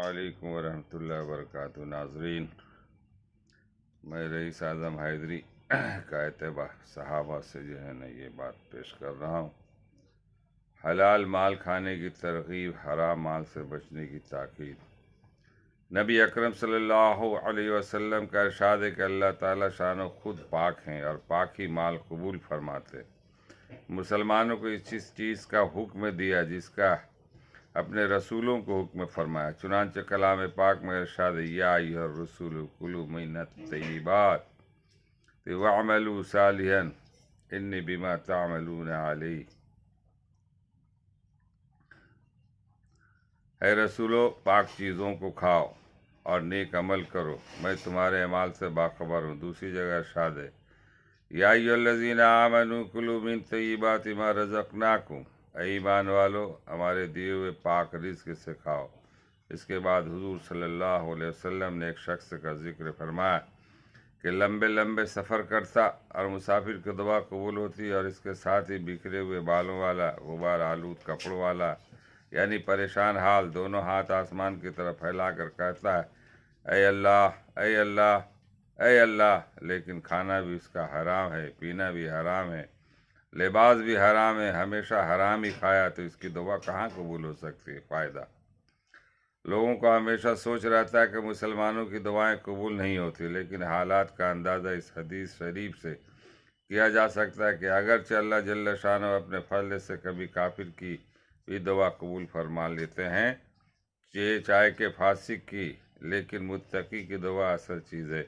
علیکم ورحمۃ اللہ وبرکاتہ۔ ناظرین، میں رئیس اعظم حیدری کا صحابہ سے یہ بات پیش کر رہا ہوں۔ حلال مال کھانے کی ترغیب، حرام مال سے بچنے کی تاکید۔ نبی اکرم صلی اللہ علیہ وسلم کا ارشاد ہے کہ اللہ تعالیٰ شان و خود پاک ہیں اور پاک ہی مال قبول فرماتے۔ مسلمانوں کو اس چیز کا حکم دیا جس کا اپنے رسولوں کو حکم فرمایا۔ چنانچہ کلام پاک میں ارشاد ہے، یا ایھا الرسول کلوا من الطیبات واعملوا صالحا انی بما تعملون علیم۔ اے رسولو، پاک چیزوں کو کھاؤ اور نیک عمل کرو، میں تمہارے اعمال سے باخبر ہوں۔ دوسری جگہ ارشاد ہے، یا ایھا الذین آمنوا کلوا من طیبات ما رزقناکم، اے ایمان والو، ہمارے دیے ہوئے پاک رزق سے کھاؤ۔ اس کے بعد حضور صلی اللہ علیہ وسلم نے ایک شخص کا ذکر فرمایا کہ لمبے لمبے سفر کرتا اور مسافر کی دعا قبول ہوتی، اور اس کے ساتھ ہی بکھرے ہوئے بالوں والا، غبار آلود کپڑوں والا، یعنی پریشان حال، دونوں ہاتھ آسمان کی طرف پھیلا کر کہتا ہے، اے اللہ، اے اللہ، اے اللہ، لیکن کھانا بھی اس کا حرام ہے، پینا بھی حرام ہے، لباس بھی حرام ہے، ہمیشہ حرام ہی کھایا، تو اس کی دعا کہاں قبول ہو سکتی ہے؟ فائدہ، لوگوں کو ہمیشہ سوچ رہتا ہے کہ مسلمانوں کی دعائیں قبول نہیں ہوتی، لیکن حالات کا اندازہ اس حدیث شریف سے کیا جا سکتا ہے کہ اگرچہ اللہ جل شانہ اپنے فضل سے کبھی کافر کی بھی دعا قبول فرما لیتے ہیں، چاہے کہ فاسق کی، لیکن متقی کی دعا اصل چیز ہے۔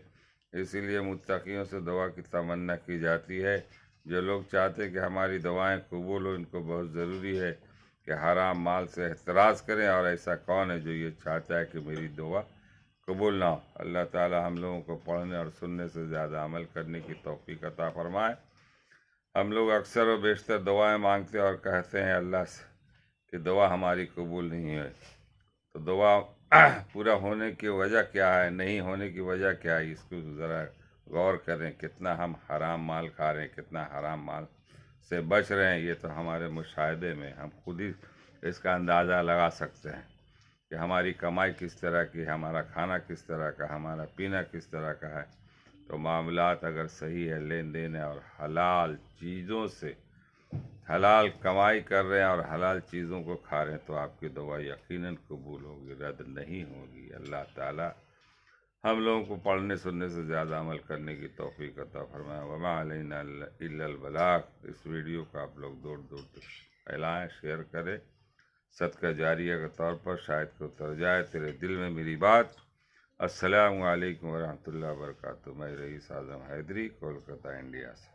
اسی لیے متقیوں سے دعا کی تمنا کی جاتی ہے۔ جو لوگ چاہتے کہ ہماری دعائیں قبول ہوں، ان کو بہت ضروری ہے کہ حرام مال سے احتراز کریں، اور ایسا کون ہے جو یہ چاہتا ہے کہ میری دعا قبول نہ ہو؟ اللہ تعالی ہم لوگوں کو پڑھنے اور سننے سے زیادہ عمل کرنے کی توفیق عطا فرمائے۔ ہم لوگ اکثر و بیشتر دعائیں مانگتے اور کہتے ہیں اللہ سے کہ دعا ہماری قبول نہیں ہے، تو دعا پورا ہونے کی وجہ کیا ہے، نہیں ہونے کی وجہ کیا ہے، اس کو ذرا غور کریں۔ کتنا ہم حرام مال کھا رہے ہیں، کتنا حرام مال سے بچ رہے ہیں، یہ تو ہمارے مشاہدے میں ہم خود ہی اس کا اندازہ لگا سکتے ہیں کہ ہماری کمائی کس طرح کی ہے، ہمارا کھانا کس طرح کا، ہمارا پینا کس طرح کا ہے۔ تو معاملات اگر صحیح ہے، لین دین ہے، اور حلال چیزوں سے حلال کمائی کر رہے ہیں اور حلال چیزوں کو کھا رہے ہیں، تو آپ کی دعا یقیناً قبول ہوگی، رد نہیں ہوگی۔ اللہ تعالی ہم لوگوں کو پڑھنے سننے سے زیادہ عمل کرنے کی توفیق عطا فرمائے۔ وما علینا الا البلاغ۔ اس ویڈیو کو آپ لوگ دور دور تک پھیلائیں، شیئر کریں، صدقہ جاریہ کے طور پر، شاید کو اتر جائے تیرے دل میں میری بات۔ السلام علیکم ورحمۃ اللہ وبرکاتہ۔ میں رئیس اعظم حیدری، کولکتہ، انڈیا سے۔